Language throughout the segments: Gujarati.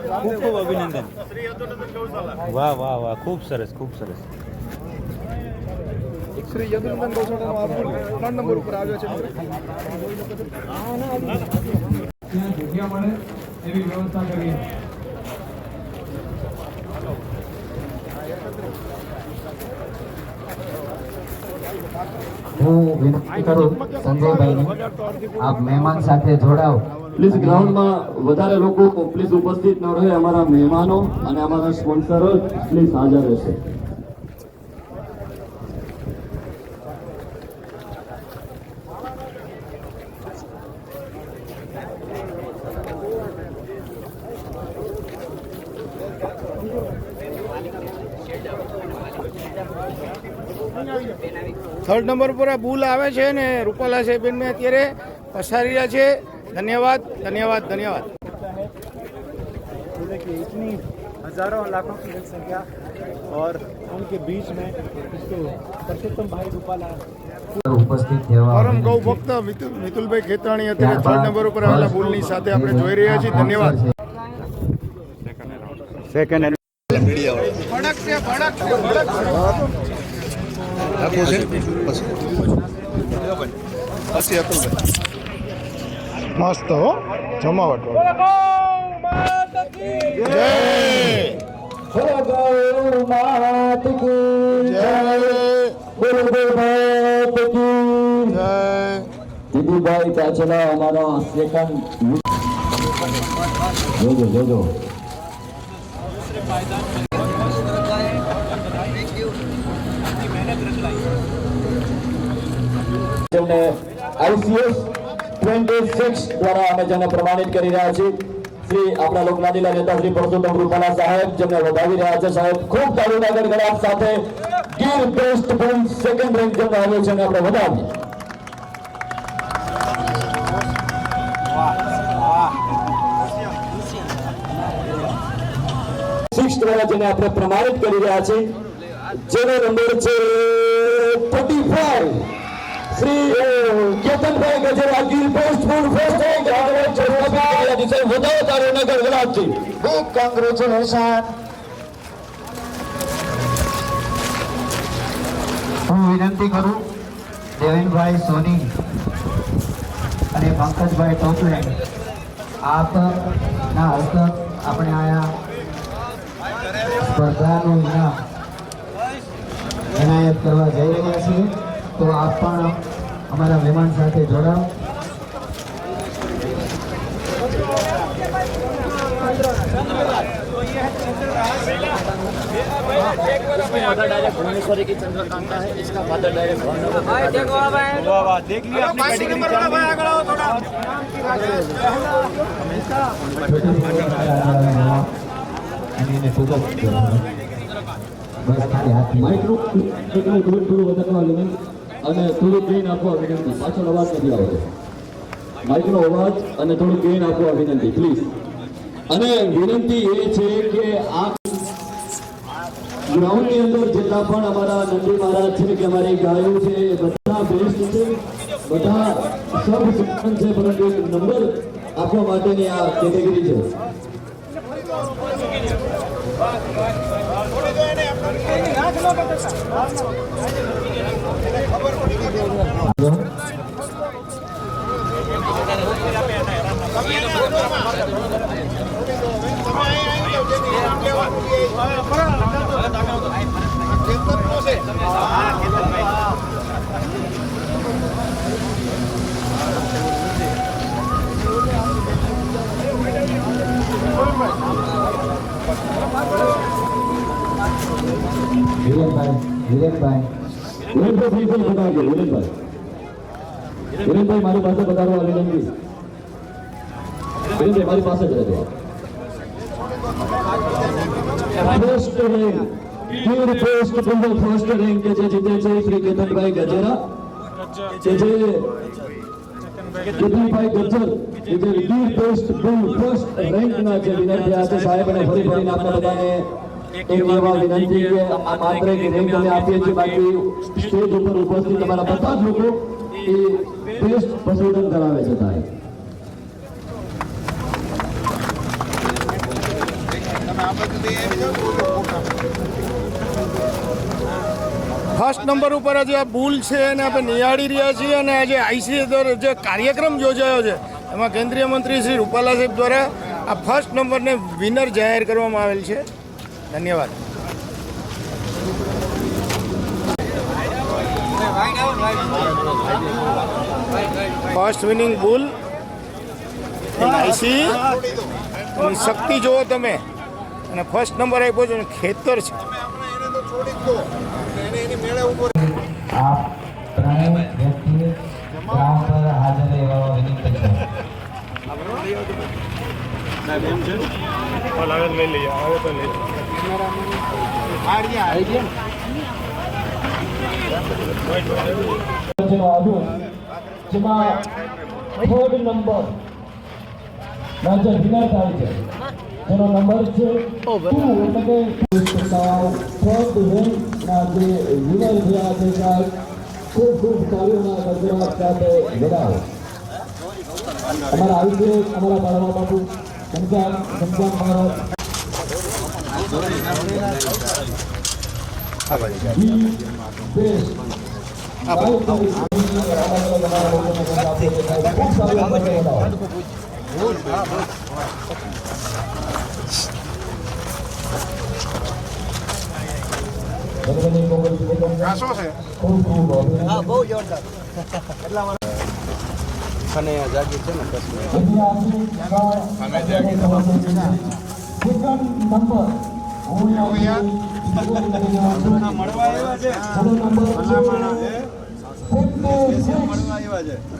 ખૂબ ખૂબ અભિનંદન. વાહ વાહ વાહ, ખૂબ સરસ ખૂબ સરસ. શ્રી યદુનંદન ગૌશાળાનો આપ 3 નંબર ઉપર આવ્યો છે. ત્યાં જગ્યા મળે એવી વ્યવસ્થા કરીએ. હું વિનંતી કરું સંજયભાઈને આપ મહેમાન સાથે જોડાઓ. પ્લીઝ ગ્રાઉન્ડમાં વધારે લોકો પ્લીઝ ઉપસ્થિત ન રહે. અમારા મહેમાનો અને અમારા સ્પોન્સરો પ્લીઝ હાજર રહેશે. થર્ડ નંબર પર બુલ આવે છે ને રૂપાલા સાહેબને અત્યારે પસારી રહ્યા છે. धन्यवाद धन्यवाद धन्यवाद. देखिए इतनी हजारों लाखों की जनसंख्या और उनके बीच में इसको परसोत्तम भाई रूपाला ઉપસ્થિત થવા પરમ ગૌ ભક્ત મિતુલભાઈ ખેતાણી અત્યારે થર્ડ નંબર ઉપર આવેલા બુલની સાથે આપણે જોઈ રહ્યા છીએ. ધન્યવાદ. સેકન્ડ ભડક છે ભડક છે ભડક છે. મસ્ત હો જમાવટ. જય ગૌ માત કી જય બોલો માત કી જય. દીદીભાઈ ચાચલા અમારા સેકન્ડ જોજો જોજો. જેમને ICS 26 દ્વારા અમે જેને પ્રમાણિત કરી રહ્યા છીએ શ્રી આપણા લોકલાડીલા નેતા શ્રી પરસોત્તમ રૂપાલા સાહેબ, જેમને વધાવી રહ્યા છે. સાહેબ ખૂબ તાળીના ગડગડાટ સાથે ગીર બેસ્ટ બુલ સેકન્ડ રેન્ક જેમને આવ્યો છે અને આપણે વધાવીએ. સિક્સ દ્વારા જેને આપણે પ્રમાણિત કરી રહ્યા છીએ, જેનો નંબર છે 35 શ્રી કેતનભાઈ ગજેરા ગીર બેસ્ટ બુલ ફર્સ્ટ રેન્ક. વધાવો તાળીના ગડગડાટથી. Big congratulation. હું વિનંતી કરું દેવેનભાઈ સોની અને પંકજભાઈ ટોપલે આપના હસ્તક આપણે આયા સ્પર્ધાનું ઇનામ એનાયત કરવા જઈ રહ્યા છીએ. તો આપ પણ અમારા મહેમાન સાથે જોડાઓ. मदर डायरेक्ट भुवनेश्वरी की चंद्रकांता है. इसका फादर डायरेक्ट देख लिया अपनी कैटेगरी થોડું વધારવા વિનંતી અને થોડું ગેઇન આપવા વિનંતી. પાછળ અવાજ નથી આવતો. માઇકનો અવાજ અને થોડું ગેઇન આપવા વિનંતી પ્લીઝ. અને વિનંતી એ છે કે આ ગ્રાઉન્ડની અંદર જેટલા પણ અમારા નંદી મહારાજ છે કે અમારી ગાયો છે એ બધા બેસ્ટ છે, બધા સબ સક્ષમ છે, પરંતુ એક નંબર આપવા માટેની આ કેટેગરી છે. વિરેનભાઈ મારી પાસે પધારવા વિનંતી. વિરેનભાઈ મારી પાસે જ રહેજો. ફર્સ્ટ રેન્ક ગીર બેસ્ટ બુલ ફર્સ્ટ રેન્ક કે જે જીતે છે શ્રી કેતનભાઈ ગજેરા, કે જે કેતનભાઈ ગજ્જર કે જે ગીર બેસ્ટ બુલ ફર્સ્ટ રેન્કના જે વિનર થયા છે. સાહેબ અને ફરી ફરીને આપણે બધાને એક એવા વિનંતી કે આ માત્ર એક રેન્ક અમે આપીએ છીએ, બાકી સ્ટેજ ઉપર ઉપસ્થિત અમારા બધા જ લોકો એ બેસ્ટ પસંદ કરાવે છે. સાહેબ ફર્સ્ટ નંબર ઉપર આજે આ બુલ છે એને આપણે નિહાળી રહ્યા છીએ અને આજે આઈસીએ દ્વારા જે કાર્યક્રમ યોજાયો છે એમાં કેન્દ્રીય મંત્રી શ્રી રૂપાલા સાહેબ દ્વારા આ ફર્સ્ટ નંબરને વિનર જાહેર કરવામાં આવેલ છે. ધન્યવાદ. ફર્સ્ટ વિનિંગ બુલ આઈસી એની શક્તિ જુઓ તમે અને ફર્સ્ટ નંબર આપ્યો છે અને ખેતર છે. આપ ત્રણેય વ્યક્તિ ગ્રાઉન્ડ પર હાજર રહેવા વિનંતી છે. જેમાં થર્ડ નંબર રાજ્ય વિનર થાય છે જેનો નંબર છે 2 એટલે કે થર્ડ રેન્કના જે વિનર થયા છે સાહેબ ખૂબ ખૂબ તાળીઓના ગરગડાટ સાથે વધાવો. અમારા આયુષ્ય અમારા બાળવા બાપુ શમશાન ભારત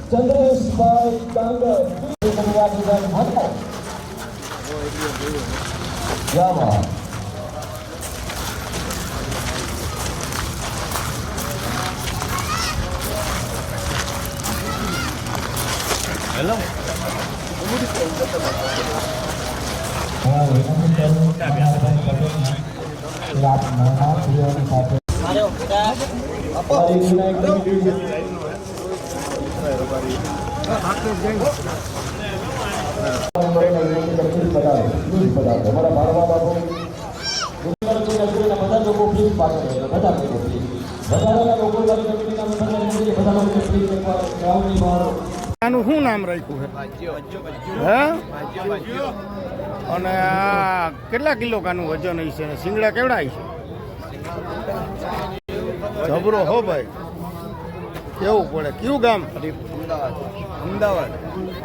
ચંદ્રેશભાઈ ડાંગર હેલો આનું શું નામ રાખ્યું છે? હે? અને આ કેટલા કિલો કાનું વજન હશે ને શિંગડા કેવડા હશે? જબરો હો ભાઈ, કેવું પડે. કયું ગામ? અમદાવાદ.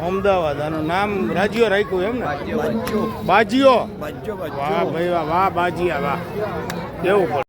અમદાવાદ. આનું નામ રાજ્ય રાખ્યું એમ ને? બાજીઓ. વાહ ભાઈ વાહ, વાહ બાજીયા વાહ, કેવું પડે.